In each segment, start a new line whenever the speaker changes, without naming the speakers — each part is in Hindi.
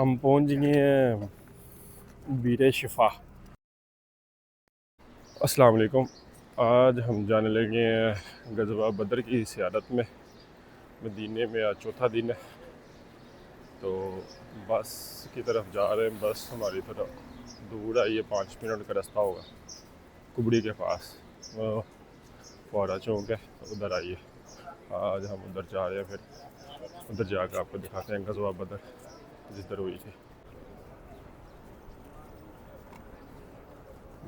हम पहुंच गए हैं बीर शिफा। अस्सलाम वालेकुम। आज हम जाने लगे हैं गज़वा बदर की ज़ियारत में। मदीने में आज चौथा दिन है, तो बस की तरफ जा रहे हैं। बस हमारी तरफ दूर है, ये 5 मिनट का रास्ता होगा कुबड़ी के पास। वो फौरा चौक है, तो उधर आइए। आज हम उधर जा रहे हैं, फिर उधर जाकर आपको दिखाते हैं गज़वा बदर जिधर हुई थी।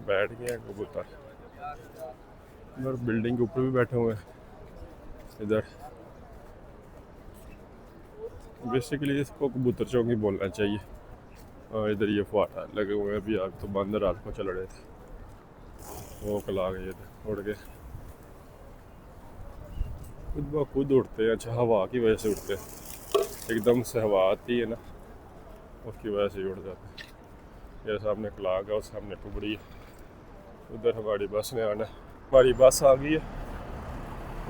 बैठ गए हैं कबूतर, इधर बिल्डिंग के ऊपर भी बैठे हुए हैं। इधर बेसिकली इसको कबूतर चौक ही बोलना चाहिए। और इधर ये फुहारा लगे हुए हैं, अभी आग तो बंद रात को चल रहे थे, वो कल आ गए थे उड़ के। खुद ब खुद उड़ते हैं, अच्छा हवा की वजह से उड़ते हैं। एकदम से हवा आती है ना, उसकी वजह से उड़ जाते हैं। ये सामने कलाग है और सामने टुबड़ी है। उधर हमारी बस ने आना है। हमारी बस आ गई है,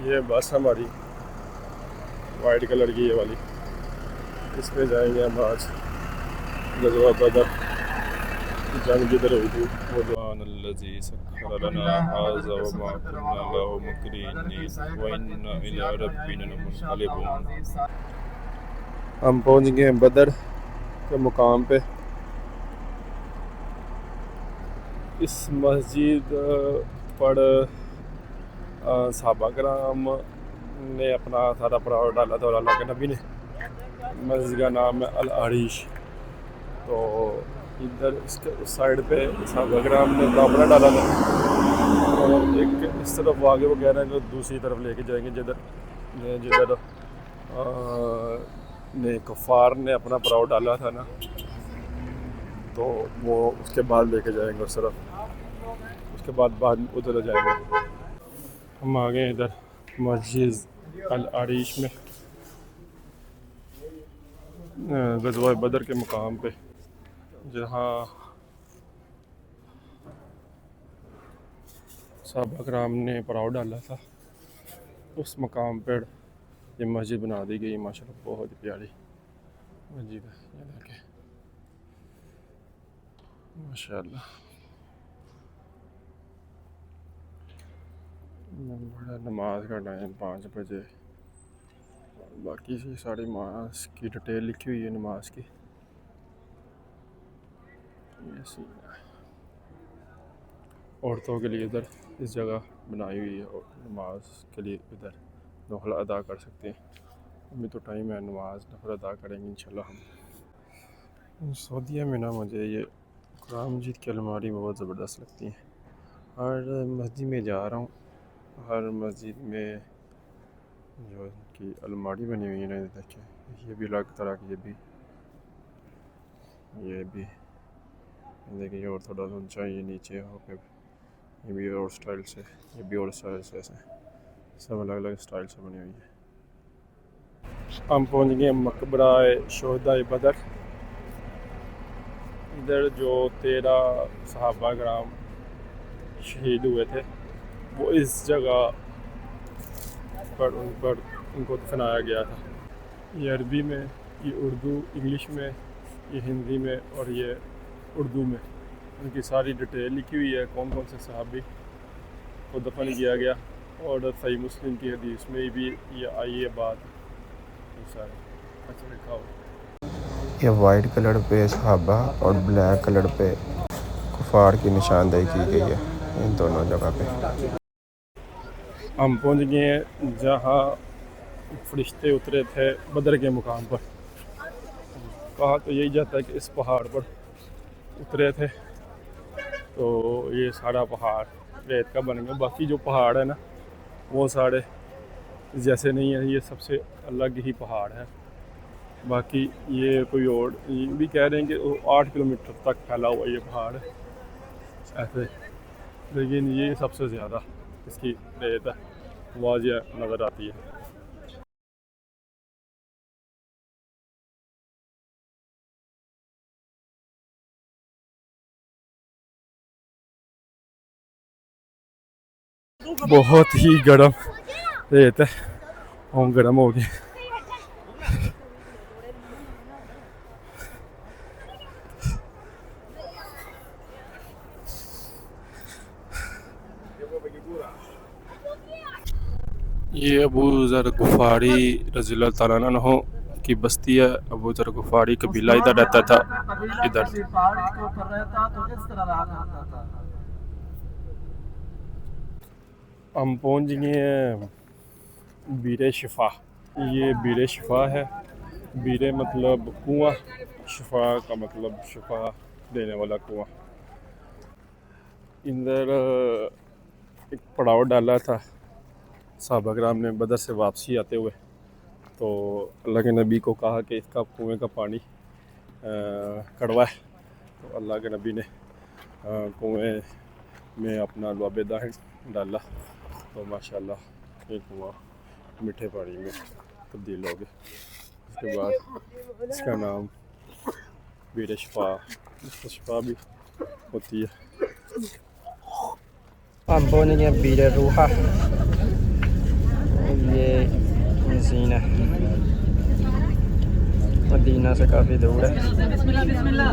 ये बस हमारी वाइट कलर की ये वाली, इसमें जाएंगे हम आज गज़वा बदर। जंग जिधर हुई थी वो हम पहुंच गए बदर के मुकाम पे। इस मस्जिद पर सहाबा कराम ने अपना सारा पड़ाव डाला था और अल्लाह के नबी ने। मस्जिद का नाम है अल अरीश। तो इधर इसके उस साइड पे सहाबा कराम ने अपना डाला था, और एक इस तरफ आगे वो कह रहे हैं कि दूसरी तरफ लेके जाएंगे जिधर जिधर ने कफ़ार ने अपना पड़ाव डाला था ना, तो वो उसके बाद लेके जाएंगे उस तरफ। उसके बाद उधर जाएंगे। हम आ गए इधर मस्जिद अल अरीश में, गज़वा बदर के मुकाम पे, जहाँ सहाबा कराम ने पड़ाव डाला था। उस मकाम पर ये मस्जिद बना दी गई। माशाल्लाह बहुत ही प्यारी मस्जिद है, ये देखें माशाल्लाह। बड़ा नमाज का टाइम 5 बजे। बाकी से सारी नमाज की डिटेल लिखी हुई है नमाज की। ये सीन है। औरतों के लिए इधर इस जगह बनाई हुई है, और नमाज के लिए इधर नफल अदा कर सकते हैं। अभी तो टाइम है, नमाज नफल अदा करेंगे इंशाल्लाह हम। सऊदीया में ना मुझे ये कुरान मजीद की अलमारी बहुत ज़बरदस्त लगती है। हर मस्जिद में जा रहा हूँ, हर मस्जिद में जो की अलमारी बनी हुई है ना, देखिए ये भी अलग तरह की, ये भी देखिए, और थोड़ा सा ऊंचा ये नीचे हो के, ये भी और स्टाइल से, ये भी और स्टाइल से, ऐसे सब अलग अलग स्टाइल से बनी हुई है। हम पहुंच गए मकबरा शोहदा बदर। इधर जो 13 सहाबा कराम शहीद हुए थे, वो इस जगह पर उनको दफनाया गया था। ये अरबी में, ये उर्दू, इंग्लिश में, ये हिंदी में, और ये उर्दू में उनकी सारी डिटेल लिखी हुई है, कौन कौन से सहाबी को दफन किया गया। और सही मुस्लिम की हदीस में भी ये आई है बात, सारे अच्छा लिखा हो।
ये वाइट कलर पे सहाबा और ब्लैक कलर पे कुफार की निशानदेही की गई है इन दोनों जगह पे।
हम पहुंच गए हैं जहाँ फरिश्ते उतरे थे बदर के मुकाम पर। कहा तो यही जाता है कि इस पहाड़ पर उतरे थे। तो ये सारा पहाड़ रेत का बन गया। बाकी जो पहाड़ है ना, वो सारे जैसे नहीं है, ये सबसे अलग ही पहाड़ है। बाकी ये कोई और ये भी कह रहे हैं कि 8 किलोमीटर तक फैला हुआ ये पहाड़ है ऐसे, लेकिन ये सबसे ज़्यादा इसकी रेत वाज़िया नज़र आती है। बहुत ही गर्म रेत है और गर्म हो गया। ये अबू ज़र गुफारी रज़ियल्लाहु ताला अन्हु की बस्ती है। अबू ज़र गुफारी कबीला इधर रहता था। इधर
पहाड़ी के ऊपर रहता तो इस तरह रहा करता था।
हम पहुंच गए हैं बीरे शिफा। ये बीरे शिफा है। बीरे मतलब कुआं, शिफा का मतलब शिफा देने वाला कुआं। इधर एक पड़ाव डाला था सहाबा कराम ने बदर से वापसी आते हुए, तो अल्लाह के नबी को कहा कि इसका कुएं का पानी कड़वा है। तो अल्लाह के नबी ने कुएं में अपना लुआब दाहिर डाला, तो माशाल्लाह ये कुआं मीठे पानी में तब्दील हो गया। उसके बाद इसका नाम बीर शिफा, शिफा भी होती है।
हम पहुँच गए बीर रूहा। ये मसीन है, मदीना से काफ़ी दूर है,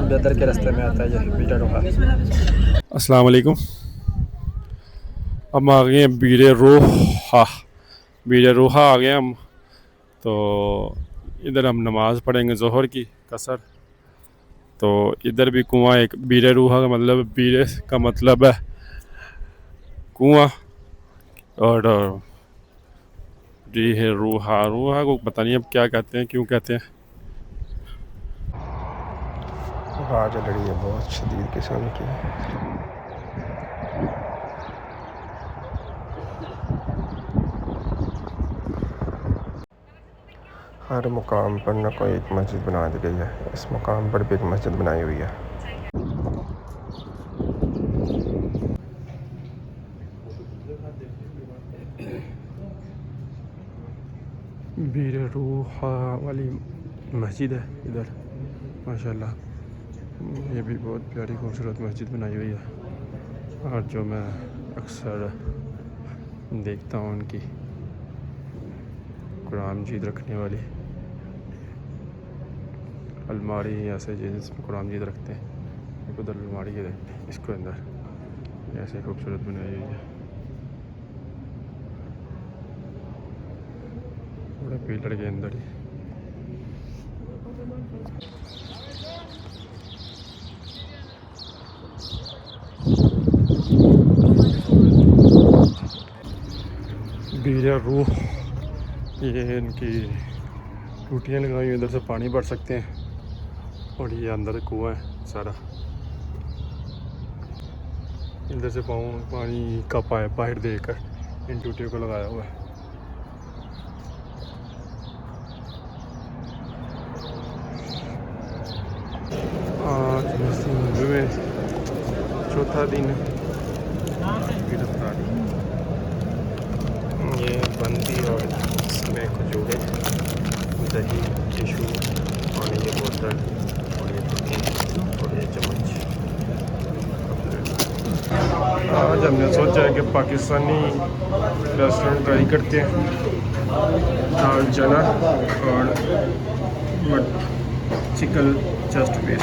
बदर के रास्ते में आता है ये बीर रूहा।
अस्सलाम वालेकुम। हम आ गए हैं बीर रोहा। बीर रोहा आ गए हम। तो इधर हम नमाज़ पढ़ेंगे ज़ोहर की कसर। तो इधर भी कुआं, एक बीर रूहा का मतलब, बीर का मतलब है कुआं, और जी है रूहा। रूहा को पता नहीं अब क्या कहते हैं, क्यों कहते हैं।
हवा चल रही है बहुत शदीद किस्म की। हर मुकाम पर न कोई एक मस्जिद बना दी गई है। इस मुकाम पर भी एक मस्जिद बनाई हुई है।
बीर रूहा वाली मस्जिद है इधर, माशाल्लाह। ये भी बहुत प्यारी खूबसूरत मस्जिद बनाई हुई है, और जो मैं अक्सर देखता हूँ उनकी कुरान मजीद रखने वाली अलमारी ऐसे जिसमें कुरान मजीद रखते हैं। एक उधर अलमारी है, इसको अंदर ऐसे खूबसूरत बनाई हुई है। बड़ा पिलर के अंदर ही। बीर रूह, ये इनकी टूटियाँ लगाई हुई, इधर से पानी भर सकते हैं, और ये अंदर कुआं है सारा। इधर से पानी का पाइप बाहर देकर इन टूटियों को लगाया हुआ है। आज मुस्लिम में चौथा दिन गिरफ्तारी। ये बंदी और इसमें खजूरें, दही, टिशू, पानी की बोतल, और ये टिफिन, और ये चम्मच। आज हमने सोचा है कि पाकिस्तानी रेस्टोरेंट ट्राई करते हैं। दाल चना और चिकन चस्ट पीस।